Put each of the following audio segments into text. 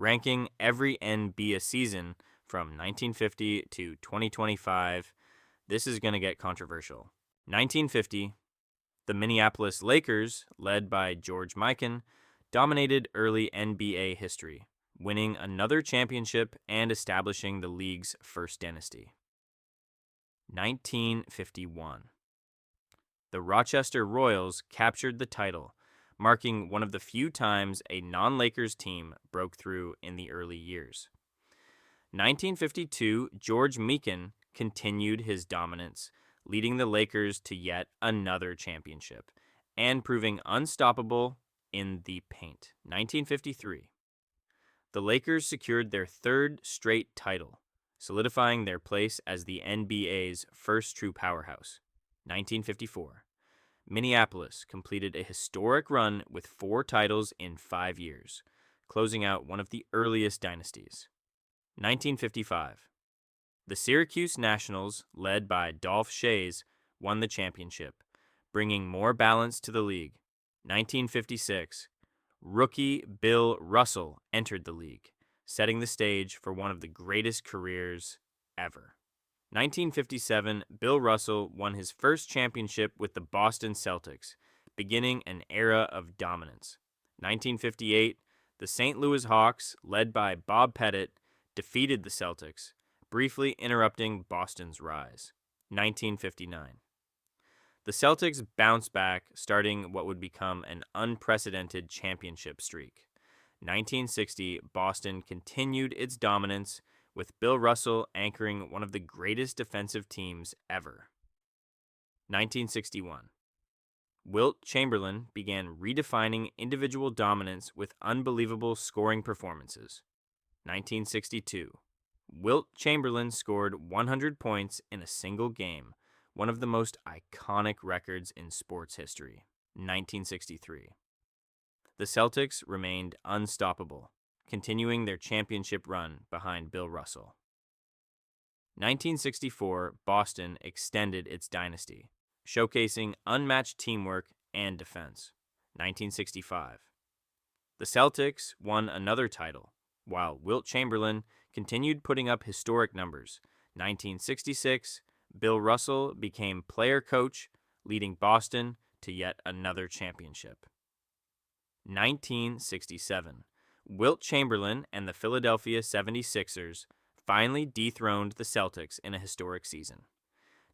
ranking every NBA season from 1950 to 2025. This is going to get controversial. 1950, the Minneapolis Lakers, led by George Mikan, dominated early NBA history, winning another championship and establishing the league's first dynasty. 1951. The Rochester Royals captured the title, marking one of the few times a non-Lakers team broke through in the early years. 1952, George Mikan continued his dominance, leading the Lakers to yet another championship and proving unstoppable in the paint. 1953. The Lakers secured their third straight title, solidifying their place as the NBA's first true powerhouse. 1954. Minneapolis completed a historic run with 4 titles in 5 years, closing out one of the earliest dynasties. 1955. The Syracuse Nationals, led by Dolph Schayes, won the championship, bringing more balance to the league. 1956. Rookie Bill Russell entered the league, setting the stage for one of the greatest careers ever. 1957, Bill Russell won his first championship with the Boston Celtics, beginning an era of dominance. 1958, the St. Louis Hawks, led by Bob Pettit, defeated the Celtics, briefly interrupting Boston's rise. 1959. The Celtics bounced back, starting what would become an unprecedented championship streak. 1960, Boston continued its dominance, with Bill Russell anchoring one of the greatest defensive teams ever. 1961. Wilt Chamberlain began redefining individual dominance with unbelievable scoring performances. 1962. Wilt Chamberlain scored 100 points in a single game, one of the most iconic records in sports history. 1963. The Celtics remained unstoppable, continuing their championship run behind Bill Russell. 1964, Boston extended its dynasty, showcasing unmatched teamwork and defense. 1965. The Celtics won another title, while Wilt Chamberlain continued putting up historic numbers. 1966, Bill Russell became player coach, leading Boston to yet another championship. 1967. Wilt Chamberlain and the Philadelphia 76ers finally dethroned the Celtics in a historic season.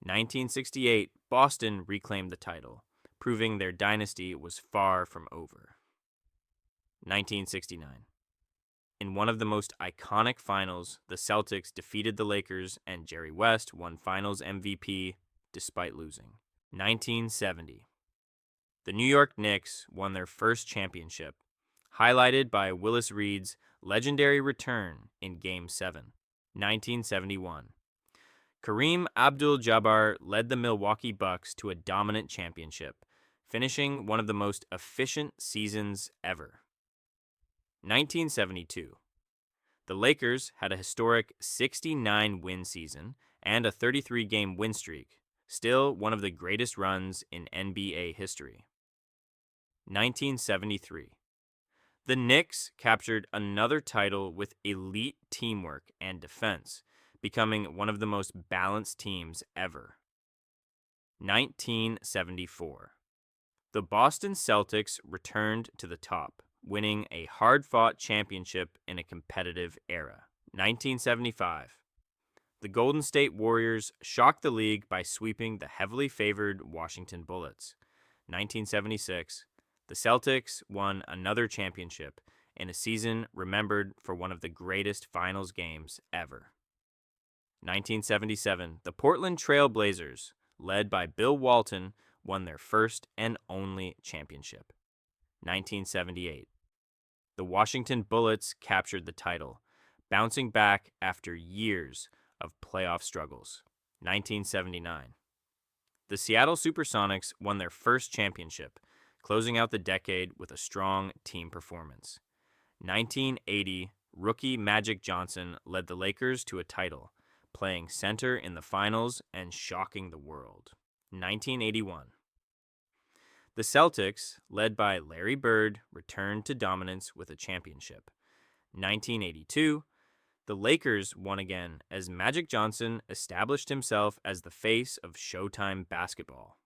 1968, Boston reclaimed the title, proving their dynasty was far from over. 1969. In one of the most iconic finals, the Celtics defeated the Lakers and Jerry West won Finals MVP despite losing. 1970. The New York Knicks won their first championship, highlighted by Willis Reed's legendary return in Game 7. 1971. Kareem Abdul-Jabbar led the Milwaukee Bucks to a dominant championship, finishing one of the most efficient seasons ever. 1972. The Lakers had a historic 69-win season and a 33-game win streak, still one of the greatest runs in NBA history. 1973. The Knicks captured another title with elite teamwork and defense, becoming one of the most balanced teams ever. 1974. The Boston Celtics returned to the top, winning a hard-fought championship in a competitive era. 1975. The Golden State Warriors shocked the league by sweeping the heavily favored Washington Bullets. 1976. The Celtics won another championship in a season remembered for one of the greatest finals games ever. 1977. The Portland Trail Blazers, led by Bill Walton, won their first and only championship. 1978. The Washington Bullets captured the title, bouncing back after years of playoff struggles. 1979. The Seattle Supersonics won their first championship, closing out the decade with a strong team performance. 1980, rookie Magic Johnson led the Lakers to a title, playing center in the finals and shocking the world. 1981. The Celtics, led by Larry Bird, returned to dominance with a championship. 1982, the Lakers won again as Magic Johnson established himself as the face of Showtime basketball.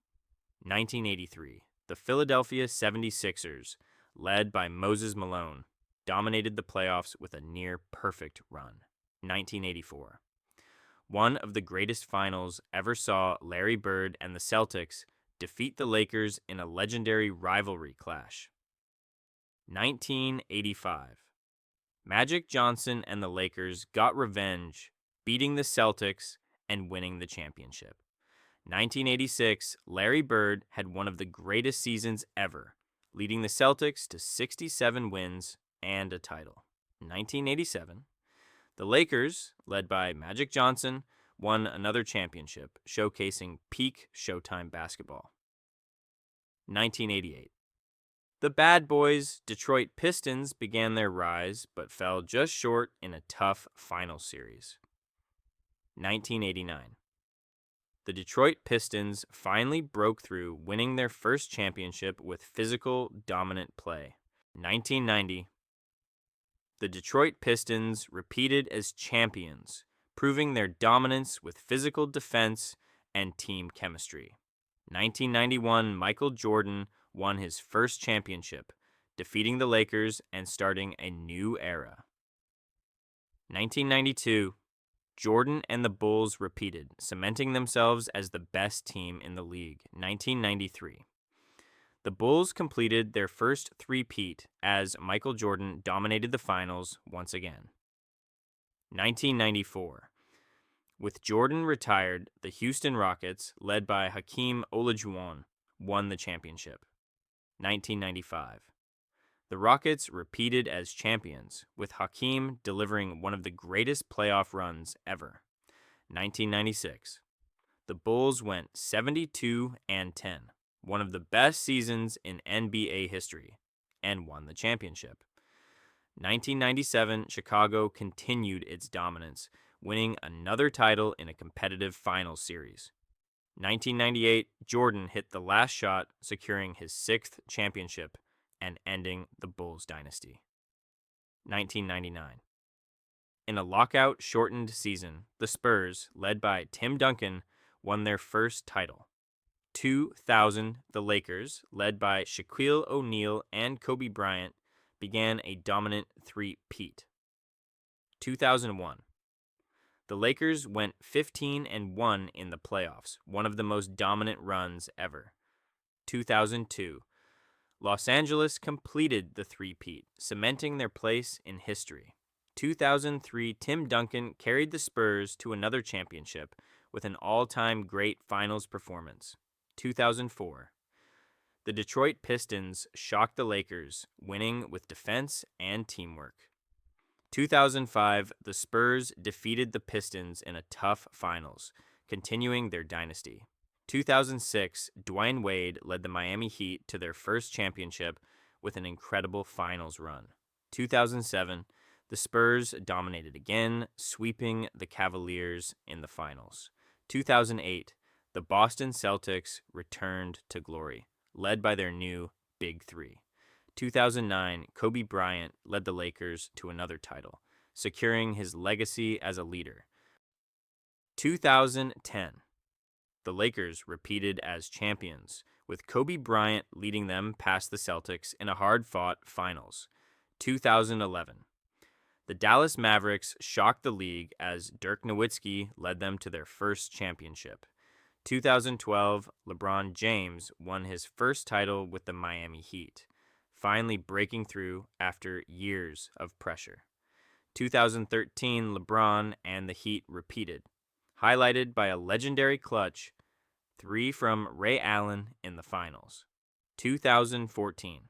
1983, the Philadelphia 76ers, led by Moses Malone, dominated the playoffs with a near-perfect run. 1984. One of the greatest finals ever saw Larry Bird and the Celtics defeat the Lakers in a legendary rivalry clash. 1985. Magic Johnson and the Lakers got revenge, beating the Celtics and winning the championship. 1986, Larry Bird had one of the greatest seasons ever, leading the Celtics to 67 wins and a title. 1987, the Lakers, led by Magic Johnson, won another championship, showcasing peak Showtime basketball. 1988. The Bad Boys Detroit Pistons began their rise, but fell just short in a tough final series. 1989. The Detroit Pistons finally broke through, winning their first championship with physical, dominant play. 1990. The Detroit Pistons repeated as champions, proving their dominance with physical defense and team chemistry. 1991, Michael Jordan won his first championship, defeating the Lakers and starting a new era. 1992, Jordan and the Bulls repeated, cementing themselves as the best team in the league. 1993. The Bulls completed their first three-peat as Michael Jordan dominated the finals once again. 1994. With Jordan retired, the Houston Rockets, led by Hakeem Olajuwon, won the championship. 1995. The Rockets repeated as champions, with Hakeem delivering one of the greatest playoff runs ever. 1996. The Bulls went 72-10, one of the best seasons in NBA history, and won the championship. 1997, Chicago continued its dominance, winning another title in a competitive finals series. 1998, Jordan hit the last shot, securing his sixth championship and ending the Bulls dynasty. 1999. In a lockout-shortened season, the Spurs, led by Tim Duncan, won their first title. 2000, the Lakers, led by Shaquille O'Neal and Kobe Bryant, began a dominant three-peat. 2001. The Lakers went 15-1 in the playoffs, one of the most dominant runs ever. 2002. Los Angeles completed the three-peat, cementing their place in history. 2003, Tim Duncan carried the Spurs to another championship with an all-time great finals performance. 2004. The Detroit Pistons shocked the Lakers, winning with defense and teamwork. 2005, the Spurs defeated the Pistons in a tough finals, continuing their dynasty. 2006, Dwayne Wade led the Miami Heat to their first championship with an incredible finals run. 2007, the Spurs dominated again, sweeping the Cavaliers in the finals. 2008, the Boston Celtics returned to glory, led by their new Big Three. 2009, Kobe Bryant led the Lakers to another title, securing his legacy as a leader. 2010, the Lakers repeated as champions, with Kobe Bryant leading them past the Celtics in a hard-fought finals. 2011, the Dallas Mavericks shocked the league as Dirk Nowitzki led them to their first championship. 2012, LeBron James won his first title with the Miami Heat, finally breaking through after years of pressure. 2013, LeBron and the Heat repeated, highlighted by a legendary clutch, 3 from Ray Allen in the finals. 2014.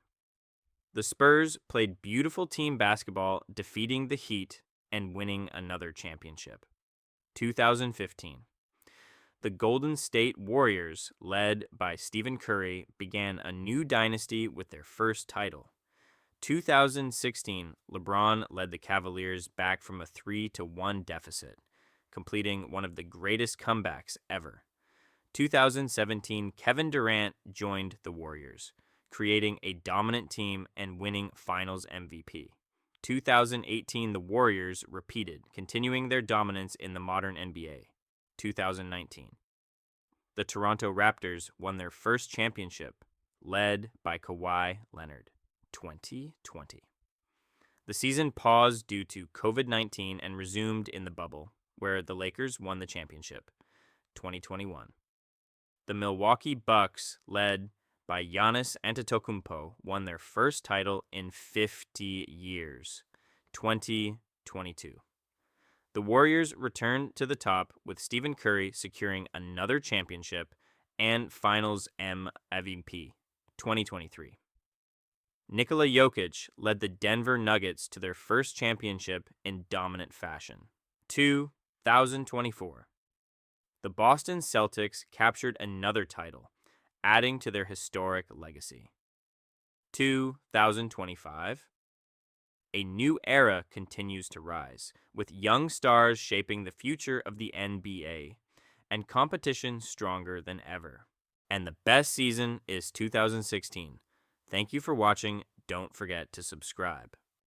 The Spurs played beautiful team basketball, defeating the Heat and winning another championship. 2015. The Golden State Warriors, led by Stephen Curry, began a new dynasty with their first title. 2016, LeBron led the Cavaliers back from a 3-1 deficit, completing one of the greatest comebacks ever. 2017, Kevin Durant joined the Warriors, creating a dominant team and winning Finals MVP. 2018, the Warriors repeated, continuing their dominance in the modern NBA. 2019. The Toronto Raptors won their first championship, led by Kawhi Leonard. 2020. The season paused due to COVID-19 and resumed in the bubble, where the Lakers won the championship. 2021. The Milwaukee Bucks, led by Giannis Antetokounmpo, won their first title in 50 years. 2022. The Warriors returned to the top with Stephen Curry securing another championship and Finals MVP. 2023. Nikola Jokic led the Denver Nuggets to their first championship in dominant fashion. 2024. The Boston Celtics captured another title, adding to their historic legacy. 2025. A new era continues to rise, with young stars shaping the future of the NBA, and competition stronger than ever. And the best season is 2016. Thank you for watching. Don't forget to subscribe.